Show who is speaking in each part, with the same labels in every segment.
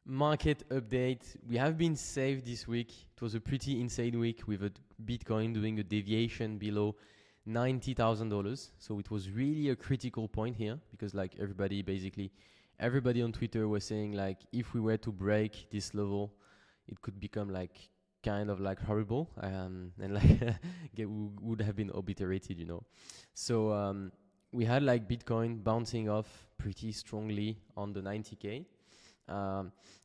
Speaker 1: Market update. We have been safe this week. It was a pretty insane week with a Bitcoin doing a deviation below $90,000. So it was really a critical point here because like everybody on Twitter was saying like if we were to break this level, it could become like kind of like horrible and like would have been obliterated, you know. So we had like Bitcoin bouncing off pretty strongly on the 90K.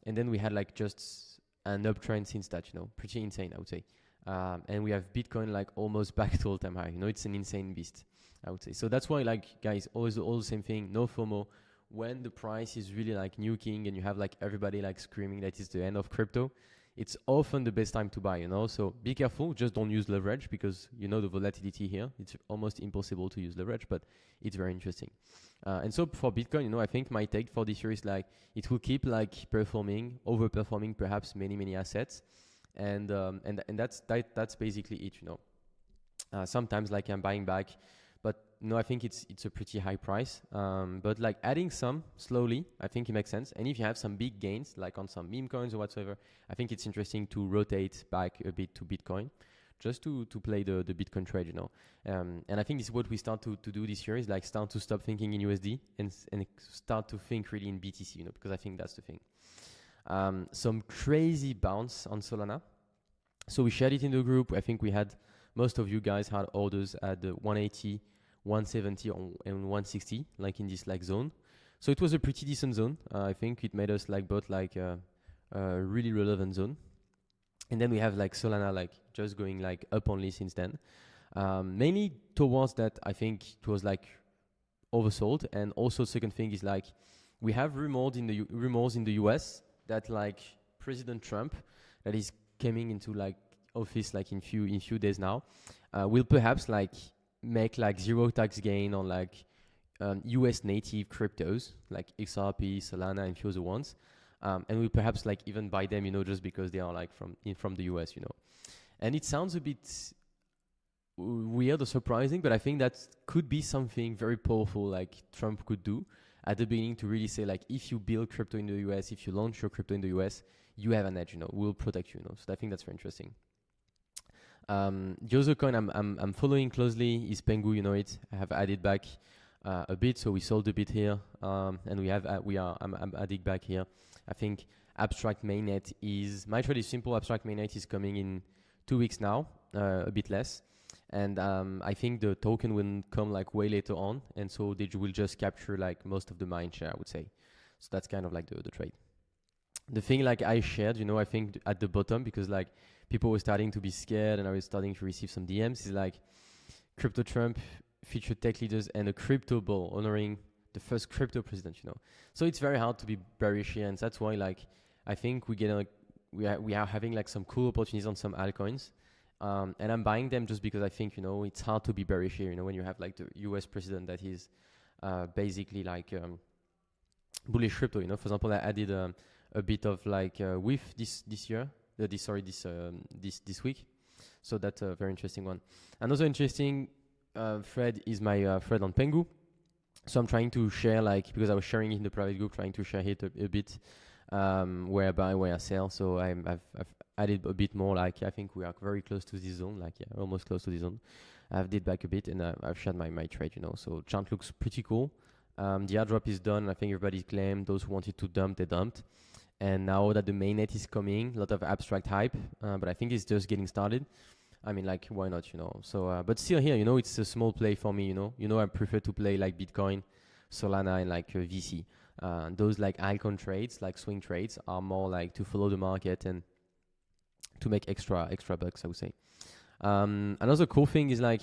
Speaker 1: And then we had like just an uptrend since that, you know, pretty insane, I would say. And we have Bitcoin like almost back to all-time high. You know, it's an insane beast, I would say. So that's why, like, guys, always all the same thing, no FOMO. When the price is really like nuking and you have like everybody like screaming that it's the end of crypto, it's often the best time to buy, you know. So be careful, just don't use leverage because you know the volatility here. It's almost impossible to use leverage, but it's very interesting. And so for Bitcoin, you know, I think my take for this year is like it will keep like overperforming perhaps many assets, and that's basically it, you know. Sometimes like I'm buying back, but no, I think it's a pretty high price. But like adding some slowly, I think it makes sense. And if you have some big gains, like on some meme coins or whatsoever, I think it's interesting to rotate back a bit to Bitcoin, just to play the Bitcoin trade, you know. And I think this is what we start to do this year is like start to stop thinking in USD and start to think really in BTC, you know, because I think that's the thing. Some crazy bounce on Solana. So we shared it in the group. I think we had most of you guys had orders at the 180, 170 and 160, like in this like zone. So it was a pretty decent zone. I think it made us like both like a really relevant zone. And then we have like Solana like just going like up only since then. Mainly towards that, I think it was like oversold. And also second thing is like we have rumors in the US that like President Trump that is coming into like office like in few days now will perhaps like make like zero tax gain on like US native cryptos like XRP, Solana and few other ones. And we'll perhaps like even buy them, you know, just because they are like from the US, you know. And it sounds a bit weird or surprising, but I think that could be something very powerful like Trump could do at the beginning to really say like if you build crypto in the US, if you launch your crypto in the US, you have an edge, you know, we'll protect you, you know. So I think that's very interesting. The other coin I'm following closely is Pengu, you know it. I have added back a bit, so we sold a bit here, and I'm adding back here. I think abstract mainnet my trade is simple. Abstract mainnet is coming in 2 weeks now, a bit less, and I think the token will come like way later on, and so they will just capture like most of the mind share, I would say. So that's kind of like the trade. The thing like I shared, you know, I think at the bottom because like people were starting to be scared and I was starting to receive some DMs is like Crypto Trump featured tech leaders and a crypto ball honoring the first crypto president, you know. So it's very hard to be bearish here, and that's why like I think we are having like some cool opportunities on some altcoins, and I'm buying them just because I think, you know, it's hard to be bearish here, you know, when you have like the US president that is basically like bullish crypto, you know. For example, I added a bit of like WIF this week, so that's a very interesting one. Another interesting thread is my thread on Pengu. So I'm trying to share like because I was sharing it in the private group, trying to share it a bit where I buy, where I sell. So I've added a bit more. Like I think we are very close to this zone, like yeah, almost close to this zone. I've did back a bit and I've shared my trade, you know. So chart looks pretty cool. The airdrop is done. I think everybody claimed. Those who wanted to dump, they dumped. And now that the mainnet is coming, a lot of abstract hype, but I think it's just getting started. I mean, like, why not, you know? So, but still here, you know, it's a small play for me, you know. You know, I prefer to play like Bitcoin, Solana, and like VC. Those like icon trades, like swing trades, are more like to follow the market and to make extra bucks, I would say. Another cool thing is like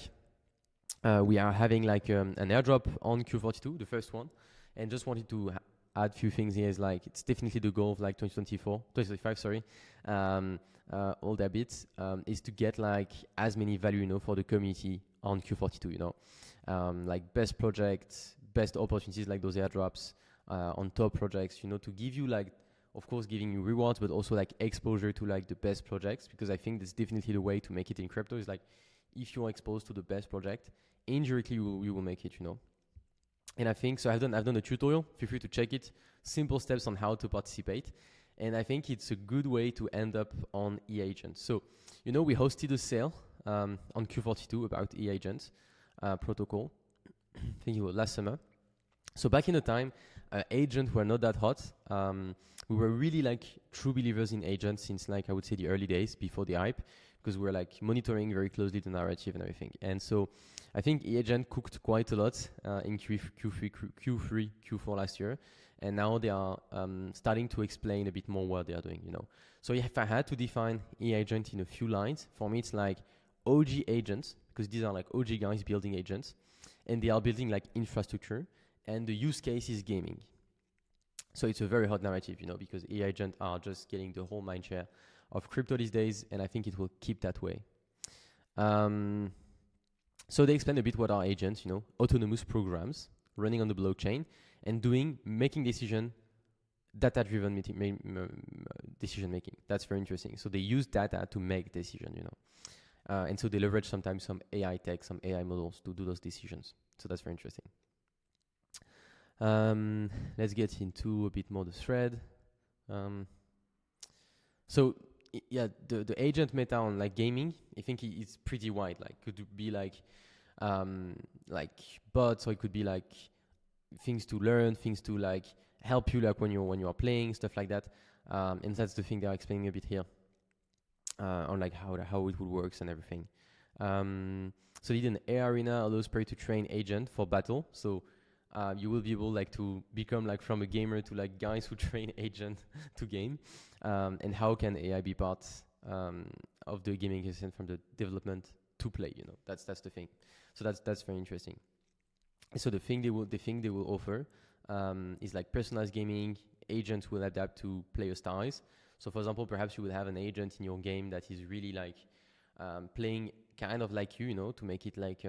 Speaker 1: we are having like an airdrop on Q42, the first one, and just wanted to add few things here. Is like it's definitely the goal of like 2025, sorry. All that bits is to get like as many value, you know, for the community on Q42, you know, like best projects, best opportunities like those airdrops on top projects, you know, to give you like, of course, giving you rewards, but also like exposure to like the best projects, because I think that's definitely the way to make it in crypto is like if you're exposed to the best project, indirectly you will make it, you know. And I think so. I've done a tutorial. Feel free to check it. Simple steps on how to participate. And I think it's a good way to end up on e-agent. So, you know, we hosted a sale on Q42 about e-agent protocol. I think it was last summer. So back in the time, agents were not that hot. We were really like true believers in agents since like I would say the early days before the hype, because we were like monitoring very closely the narrative and everything. And so I think e-agent cooked quite a lot in Q3, Q4 last year. And now they are starting to explain a bit more what they are doing, you know. So if I had to define e-agent in a few lines, for me it's like OG agents, because these are like OG guys building agents, and they are building like infrastructure, and the use case is gaming. So it's a very hot narrative, you know, because e-agents are just getting the whole mind share of crypto these days, and I think it will keep that way. So they explain a bit what are agents, you know, autonomous programs running on the blockchain and making decision, data-driven decision making. That's very interesting. So they use data to make decision, you know, and so they leverage sometimes some AI tech, some AI models to do those decisions. So that's very interesting. Let's get into a bit more the thread. So yeah, the agent meta on like gaming, I think it's pretty wide. Like could be like bots, or it could be like things to learn, things to like help you like when you are playing, stuff like that. And that's the thing they're explaining a bit here on like how it would works and everything. So they did an AI arena allows player to train agent for battle. So you will be able like to become like from a gamer to like guys who train agent to game. And how can AI be part of the gaming ecosystem from the development to play? You know, that's the thing. So that's very interesting. So the thing they will offer is like personalized gaming. Agents will adapt to player styles. So for example, perhaps you will have an agent in your game that is really like playing kind of like you know, to make it like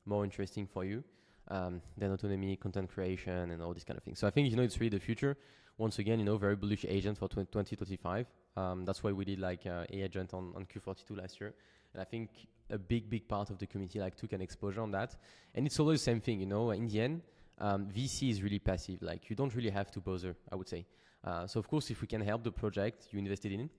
Speaker 1: more interesting for you. Then autonomy, content creation, and all these kind of things. So I think, you know, it's really the future. Once again, you know, very bullish agent for 2025. That's why we did like agent on Q42 last year. And I think a big part of the community like took an exposure on that. And it's always the same thing, you know, in the end, VC is really passive. Like you don't really have to bother, I would say. So of course, if we can help the project you invested in,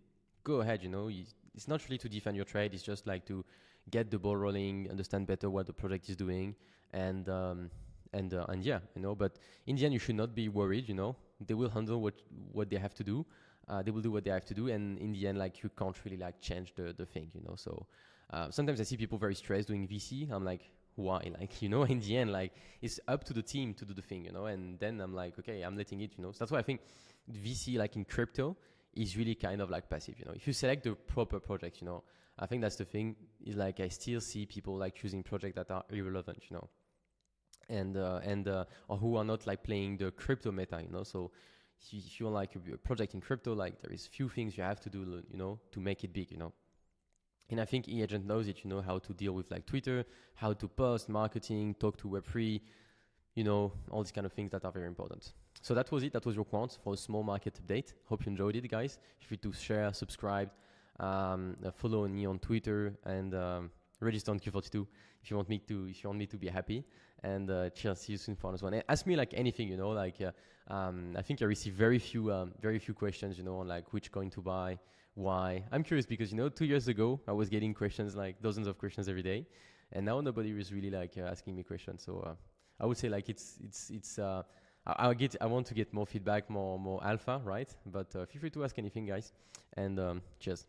Speaker 1: go ahead, you know. It's not really to defend your trade. It's just like to get the ball rolling, understand better what the project is doing, and yeah, you know. But in the end, you should not be worried, you know. They will handle what they have to do. They will do what they have to do, and in the end, like you can't really like change the thing, you know. So sometimes I see people very stressed doing VC. I'm like, why? Like, you know, in the end, like it's up to the team to do the thing, you know. And then I'm like, okay, I'm letting it, you know. So that's why I think VC, like in crypto, is really kind of like passive, you know. If you select the proper project, you know, I think that's the thing. Is like I still see people like choosing projects that are irrelevant, you know, and or who are not like playing the crypto meta, you know. So if you want like a project in crypto, like there is few things you have to do, you know, to make it big, you know. And I think e-agent knows it, you know, how to deal with like Twitter, how to post, marketing, talk to Web3, you know, all these kind of things that are very important. So that was it. That was your quant for a small market update. Hope you enjoyed it, guys. Feel free to share, subscribe, follow me on Twitter, and register on Q42 if you want me to be happy. And cheers. See you soon for another one. And ask me like anything, you know. Like I think I received very few questions, you know, on like which coin to buy, why. I'm curious because, you know, 2 years ago I was getting questions, like dozens of questions every day, and now nobody is really like asking me questions. So I would say like I want to get more feedback, more alpha, right? But feel free to ask anything, guys. And cheers.